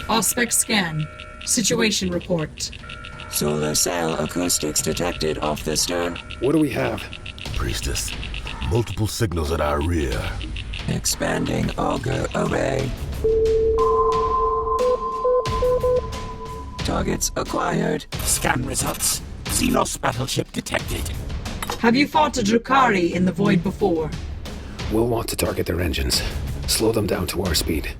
Aspect scan. Situation report. Solar cell acoustics detected off the stern. What do we have? Priestess, multiple signals at our rear. Expanding auger array. Targets acquired. Scan results. Xenos battleship detected. Have you fought a Drukhari in the void before? We'll want to target their engines. Slow them down to our speed.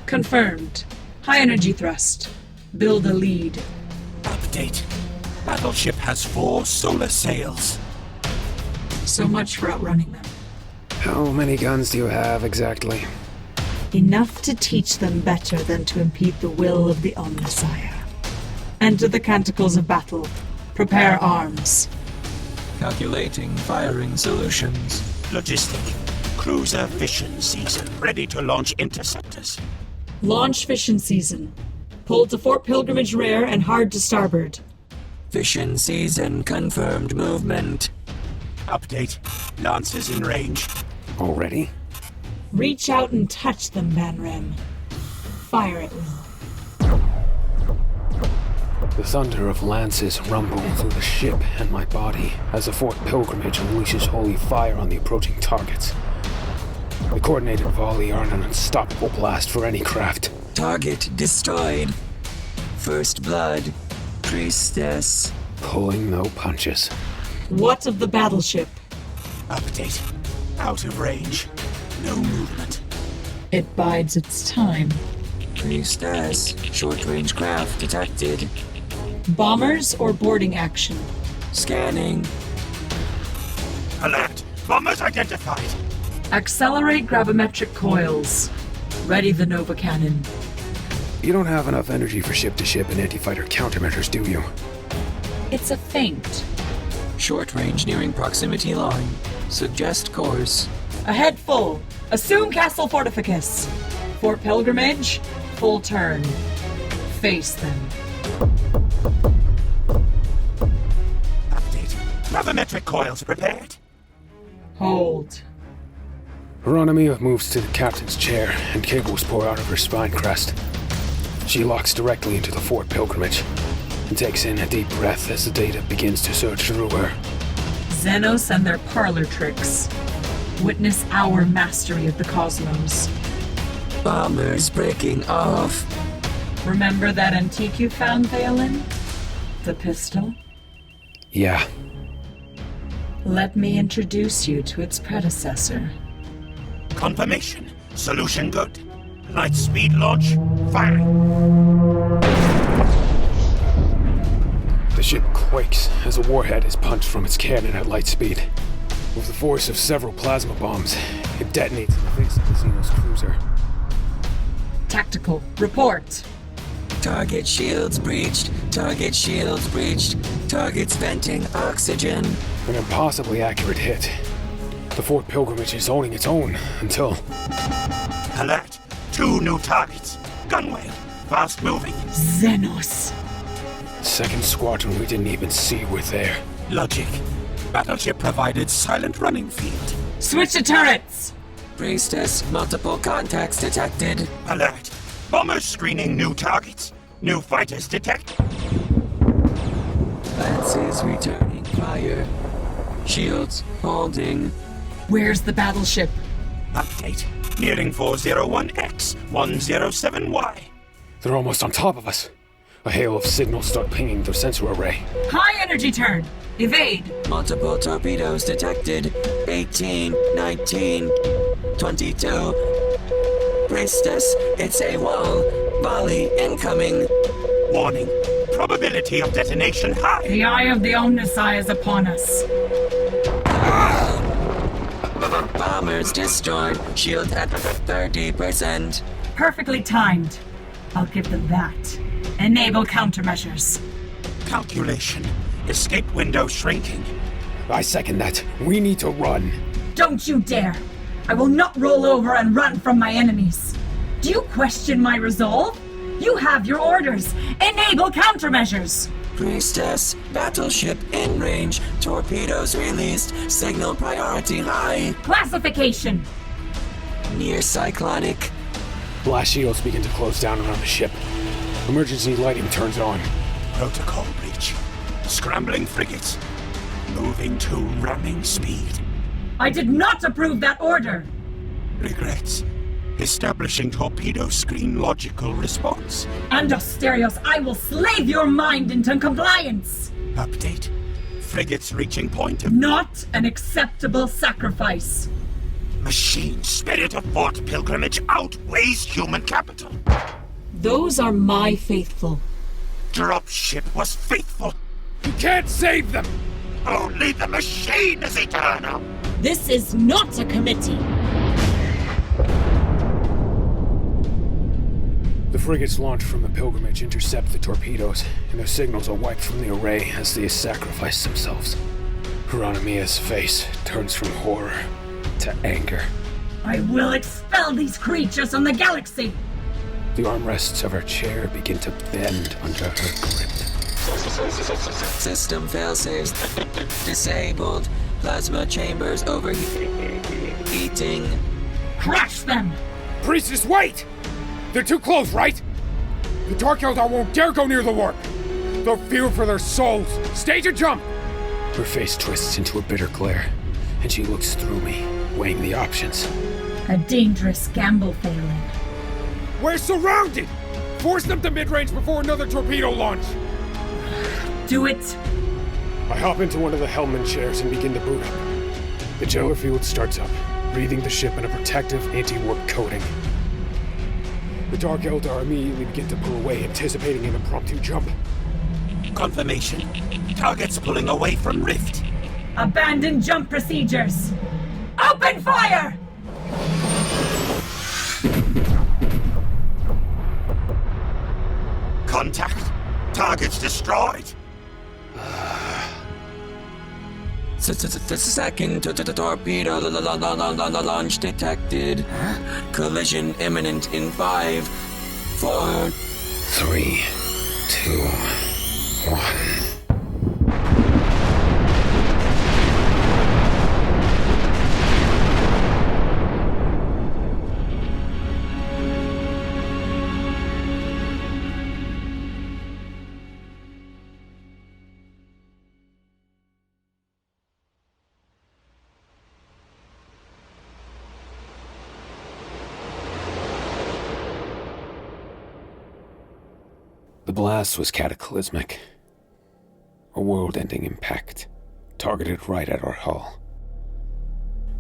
Confirmed. High energy thrust. Build a lead. Update. Battleship has 4 solar sails. So much for outrunning them. How many guns do you have exactly? Enough to teach them better than to impede the will of the Omnissiah. Enter the canticles of battle. Prepare arms. Calculating firing solutions. Logistic. Cruiser fission season. Ready to launch interceptors. Launch fission season. Pull to Fort Pilgrimage rear and hard to starboard. Fission season confirmed movement. Update. Lancers in range. Already? Reach out and touch them, Van Rem. Fire at will. The thunder of lances rumble through the ship and my body as the Fort Pilgrimage unleashes holy fire on the approaching targets. The coordinated volley are an unstoppable blast for any craft. Target destroyed. First blood. Priestess. Pulling no punches. What of the battleship? Update. Out of range. No movement. It bides its time. Priestess. Short-range craft detected. Bombers or boarding action? Scanning. Alert. Bombers identified. Accelerate gravimetric coils. Ready the Nova Cannon. You don't have enough energy for ship-to-ship and anti-fighter countermeasures, do you? It's a feint. Short range nearing proximity line. Suggest course. Ahead full. Assume Castle Fortificus. Fort Pilgrimage. Full turn. Face them. Update. Gravimetric coils prepared. Hold. Heironomyia moves to the captain's chair and cables pour out of her spine crest. She locks directly into the Fort Pilgrimage and takes in a deep breath as the data begins to surge through her. Xenos and their parlor tricks. Witness our mastery of the cosmos. Bombers breaking off. Remember that antique you found, Theolen? The pistol? Yeah. Let me introduce you to its predecessor. Confirmation. Solution good. Light speed launch. Firing. The ship quakes as a warhead is punched from its cannon at light speed. With the force of several plasma bombs, it detonates in the face of the Xenos cruiser. Tactical. Report. Target shields breached. Target shields breached. Targets venting oxygen. An impossibly accurate hit. The Fort Pilgrimage is owning its own until... Alert. 2 new targets. Gunwale. Fast moving. Xenos. Second squadron we didn't even see were there. Logic. Battleship provided silent running field. Switch to turrets! Priestess. Multiple contacts detected. Alert. Bombers screening new targets. New fighters detected. Lances returning fire. Shields holding. Where's the battleship? Update. Nearing 401X, 107Y. They're almost on top of us. A hail of signals start pinging their sensor array. High energy turn! Evade! Multiple torpedoes detected. 18, 19, 22. Priestess, it's a wall. Volley incoming. Warning. Probability of detonation high. The eye of the Omnissiah is upon us. Bombers destroyed. Shield at 30%. Perfectly timed. I'll give them that. Enable countermeasures. Calculation. Escape window shrinking. I second that. We need to run. Don't you dare! I will not roll over and run from my enemies. Do you question my resolve? You have your orders. Enable countermeasures. Priestess, battleship in range. Torpedoes released. Signal priority high. Classification. Near cyclonic. Blast shields begin to close down around the ship. Emergency lighting turns on. Protocol breach. Scrambling frigates. Moving to ramming speed. I did not approve that order! Regrets. Establishing torpedo screen logical response. Andosterios, I will slave your mind into compliance! Update. Frigates reaching point of... Not an acceptable sacrifice. Machine spirit of fort pilgrimage outweighs human capital. Those are my faithful. Dropship was faithful. You can't save them! Only the machine is eternal. This is not a committee! The frigates launched from the pilgrimage intercept the torpedoes, and their signals are wiped from the array as they sacrifice themselves. Heironomyia's face turns from horror to anger. I will expel these creatures from the galaxy! The armrests of her chair begin to bend under her grip. System failsafes disabled. Plasma chambers overheating. Crush them! Priestess, wait! They're too close, right? The Dark Eldar won't dare go near the warp! They'll fear for their souls! Stage a jump! Her face twists into a bitter glare, and she looks through me, weighing the options. A dangerous gamble, Theolen. We're surrounded! Force them to mid-range before another torpedo launch! Do it! I hop into one of the Hellman chairs and begin to boot up. The jeller field starts up, breathing the ship in a protective anti-warp coating. The Dark Eldar immediately begin to pull away, anticipating an impromptu jump. Confirmation. Targets pulling away from Rift. Abandon jump procedures! Open fire! Contact. Targets destroyed. Second torpedo launch detected. Collision imminent in 5, 4, 3, 2, 1. The blast was cataclysmic. A world-ending impact, targeted right at our hull.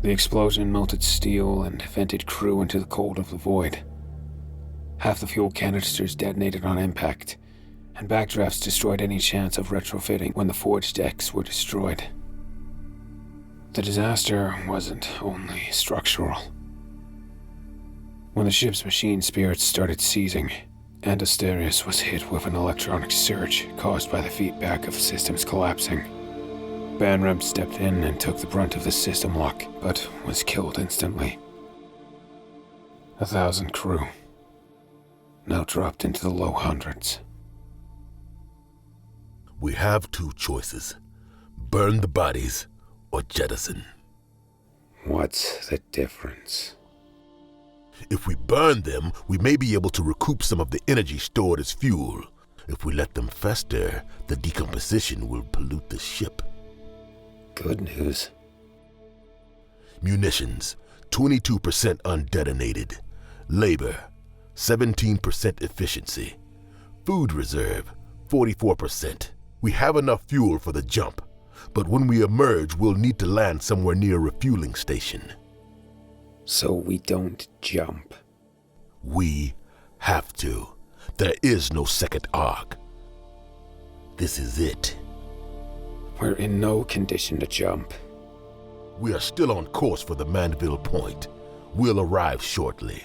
The explosion melted steel and vented crew into the cold of the void. Half the fuel canisters detonated on impact, and backdrafts destroyed any chance of retrofitting when the forge decks were destroyed. The disaster wasn't only structural. When the ship's machine spirits started seizing, Andosterios was hit with an electronic surge caused by the feedback of systems collapsing. Banrem stepped in and took the brunt of the system lock, but was killed instantly. 1,000 crew, now dropped into the low hundreds. We have two choices. Burn the bodies or jettison. What's the difference? If we burn them, we may be able to recoup some of the energy stored as fuel. If we let them fester, the decomposition will pollute the ship. Good news. Munitions, 22% undetonated. Labor, 17% efficiency. Food reserve, 44%. We have enough fuel for the jump, but when we emerge, we'll need to land somewhere near a refueling station. So we don't jump. We have to. There is no second arc. This is it. We're in no condition to jump. We are still on course for the Manville Point. We'll arrive shortly.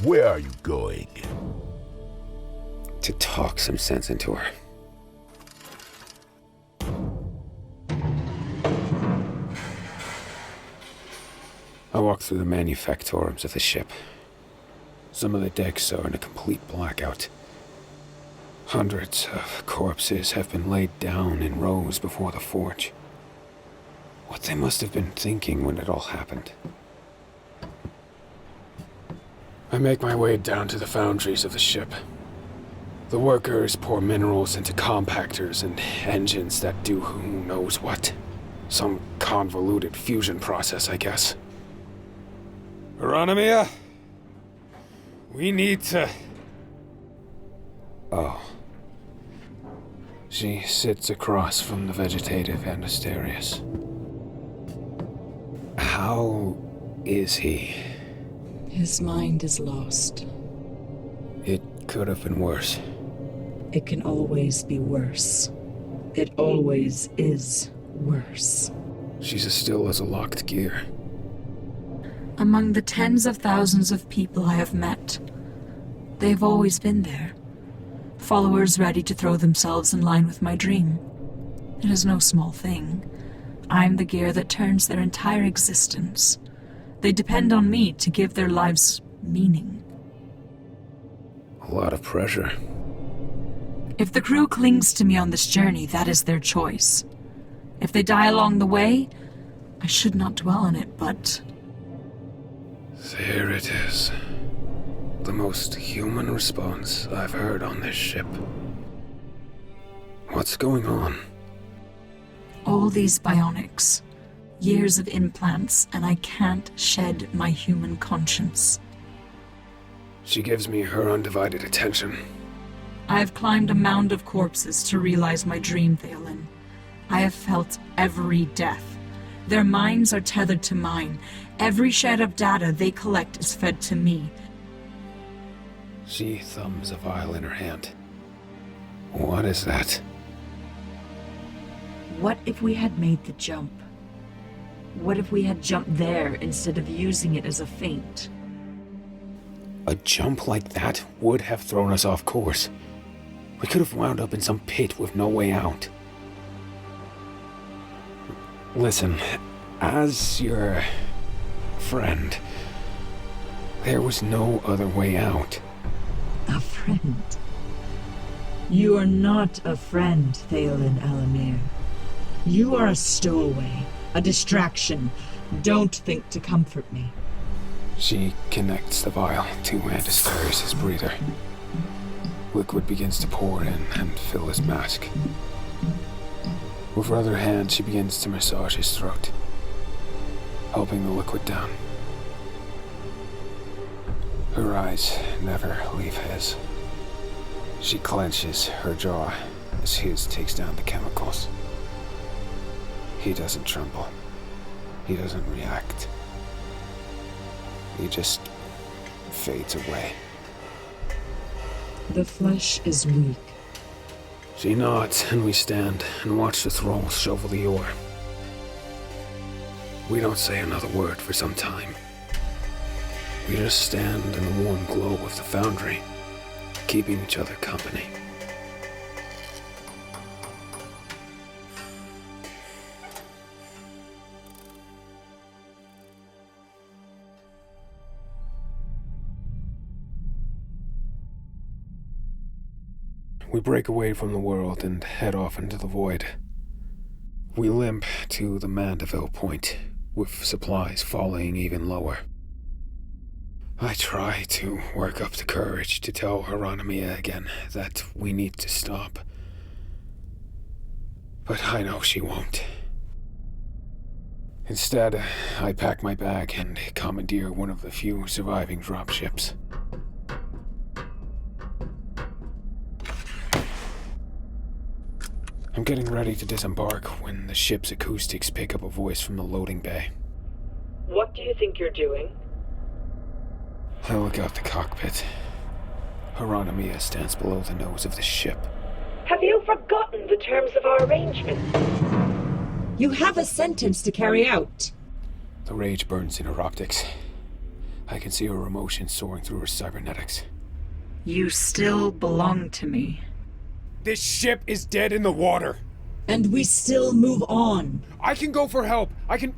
Where are you going? To talk some sense into her. I walk through the manufactorums of the ship. Some of the decks are in a complete blackout. Hundreds of corpses have been laid down in rows before the forge. What they must have been thinking when it all happened. I make my way down to the foundries of the ship. The workers pour minerals into compactors and engines that do who knows what. Some convoluted fusion process, I guess. Heironomyia? We need to... Oh. She sits across from the vegetative Endosterius. How is he? His mind is lost. It could have been worse. It can always be worse. It always is worse. She's as still as a locked gear. Among the tens of thousands of people I have met, they've always been there. Followers ready to throw themselves in line with my dream. It is no small thing. I'm the gear that turns their entire existence. They depend on me to give their lives meaning. A lot of pressure. If the crew clings to me on this journey, that is their choice. If they die along the way, I should not dwell on it, but... There it is. The most human response I've heard on this ship. What's going on? All these bionics. Years of implants, and I can't shed my human conscience. She gives me her undivided attention. I have climbed a mound of corpses to realize my dream, Theolen. I have felt every death. Their minds are tethered to mine. Every shred of data they collect is fed to me. She thumbs a vial in her hand. What is that? What if we had made the jump? What if we had jumped there instead of using it as a feint? A jump like that would have thrown us off course. We could have wound up in some pit with no way out. Listen, as your friend, there was no other way out. A friend? You are not a friend, Theolen Al-Amir. You are a stowaway, a distraction. Don't think to comfort me. She connects the vial to Endosterius' breather. Liquid begins to pour in and fill his mask. With her other hand, she begins to massage his throat, helping the liquid down. Her eyes never leave his. She clenches her jaw as his takes down the chemicals. He doesn't tremble. He doesn't react. He just fades away. The flesh is weak. She nods, and we stand and watch the thralls shovel the ore. We don't say another word for some time. We just stand in the warm glow of the foundry, keeping each other company. We break away from the world and head off into the void. We limp to the Mandeville point, with supplies falling even lower. I try to work up the courage to tell Heironomyia again that we need to stop. But I know she won't. Instead, I pack my bag and commandeer one of the few surviving dropships. I'm getting ready to disembark when the ship's acoustics pick up a voice from the loading bay. What do you think you're doing? I look out the cockpit. Heironomyia stands below the nose of the ship. Have you forgotten the terms of our arrangement? You have a sentence to carry out. The rage burns in her optics. I can see her emotions soaring through her cybernetics. You still belong to me. This ship is dead in the water. And we still move on. I can go for help.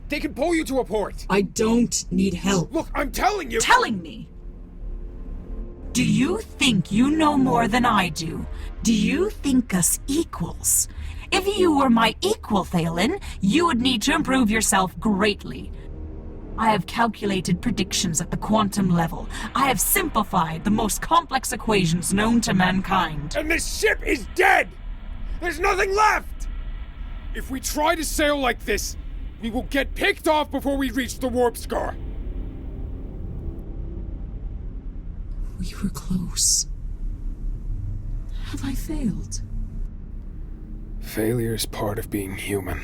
They can pull you to a port. I don't need help. Look, I'm telling you. Telling me? Do you think you know more than I do? Do you think us equals? If you were my equal, Theolen, you would need to improve yourself greatly. I have calculated predictions at the quantum level. I have simplified the most complex equations known to mankind. And this ship is dead! There's nothing left! If we try to sail like this, we will get picked off before we reach the warp scar. We were close. Have I failed? Failure is part of being human.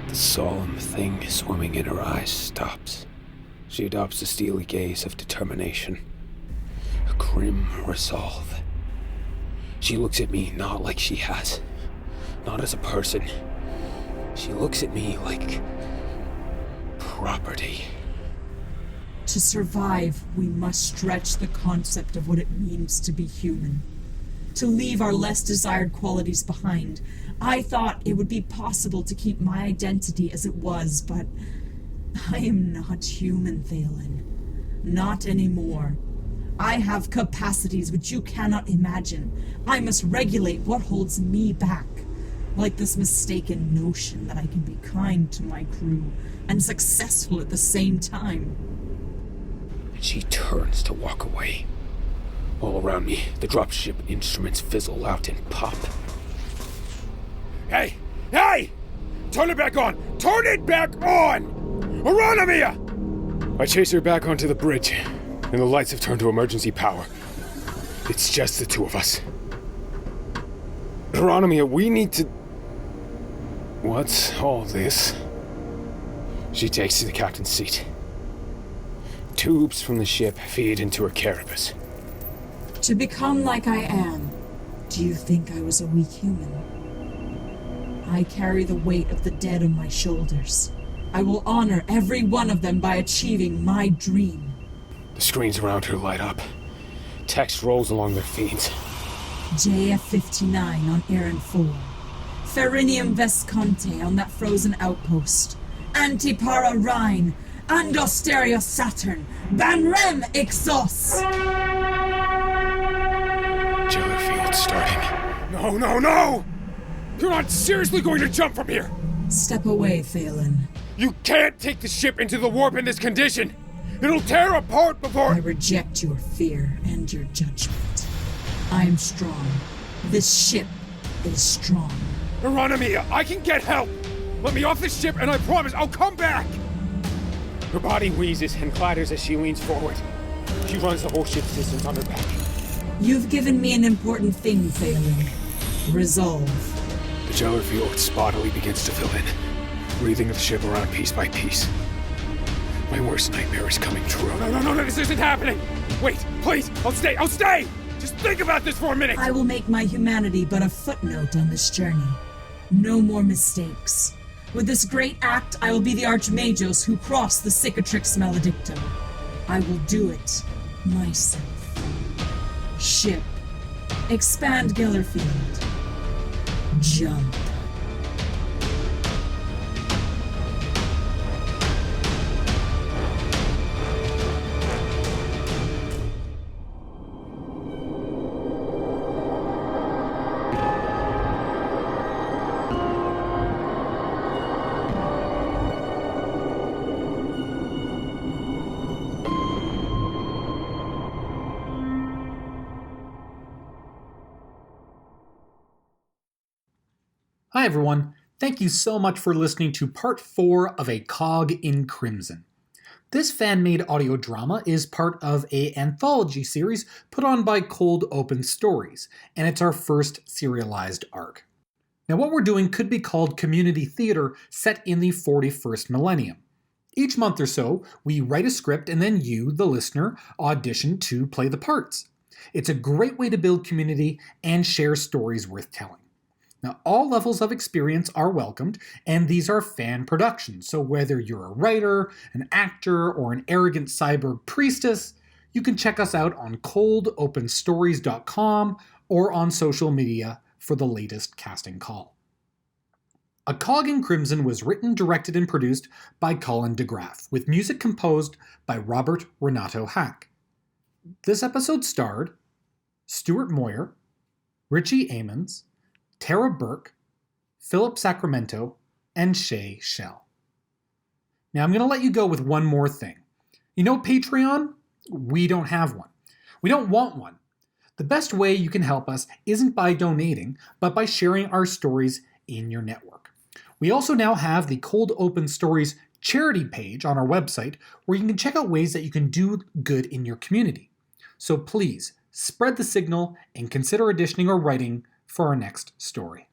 The solemn thing swimming in her eyes stops. She adopts a steely gaze of determination, a grim resolve. She looks at me not like she has, not as a person. She looks at me like property. To survive, we must stretch the concept of what it means to be human. To leave our less desired qualities behind. I thought it would be possible to keep my identity as it was, but I am not human, Theolen. Not anymore. I have capacities which you cannot imagine. I must regulate what holds me back. Like this mistaken notion that I can be kind to my crew and successful at the same time. She turns to walk away. All around me, the dropship instruments fizzle out and pop. Hey! Hey! Turn it back on! Turn it back on! Heironomyia! I chase her back onto the bridge, and the lights have turned to emergency power. It's just the two of us. Heironomyia, we need to... What's all this? She takes to the captain's seat. Tubes from the ship feed into her carapace. To become like I am, do you think I was a weak human? I carry the weight of the dead on my shoulders. I will honor every one of them by achieving my dream. The screens around her light up. Text rolls along their feeds. JF-59 on Aaron 4. Ferinium Vesconte on that frozen outpost. Antipara Rhine. Andosterio Saturn. Banrem Ixos! Jelly field starting. No, no, no! You're not seriously going to jump from here! Step away, Theolen. You can't take the ship into the warp in this condition! It'll tear apart before— I reject your fear and your judgment. I am strong. This ship is strong. Heironomyia, I can get help! Let me off the ship and I promise I'll come back! Her body wheezes and clatters as she leans forward. She runs the whole ship's distance on her back. You've given me an important thing, Theolen. Resolve. The jelly field spottily begins to fill in, breathing the ship around piece by piece. My worst nightmare is coming true. No, this isn't happening! Wait, please, I'll stay! Just think about this for a minute! I will make my humanity but a footnote on this journey. No more mistakes. With this great act, I will be the Archmagos who cross the Cicatrix Maledictum. I will do it myself. Ship. Expand Gellerfield. Jump. Hi everyone, thank you so much for listening to part 4 of A Cog in Crimson. This fan-made audio drama is part of an anthology series put on by Cold Open Stories, and it's our first serialized arc. Now what we're doing could be called community theater set in the 41st millennium. Each month or so, we write a script and then you, the listener, audition to play the parts. It's a great way to build community and share stories worth telling. Now, all levels of experience are welcomed, and these are fan productions, so whether you're a writer, an actor, or an arrogant cyborg priestess, you can check us out on coldopenstories.com or on social media for the latest casting call. A Cog in Crimson was written, directed, and produced by Colin DeGraff, with music composed by Robert Renato Hack. This episode starred Stuart Moyer, Richie Amons, Tara Burke, Philip Sacramento, and Shay Shell. Now I'm going to let you go with one more thing. You know Patreon? We don't have one. We don't want one. The best way you can help us isn't by donating, but by sharing our stories in your network. We also now have the Cold Open Stories charity page on our website where you can check out ways that you can do good in your community. So please, spread the signal and consider auditioning or writing for our next story.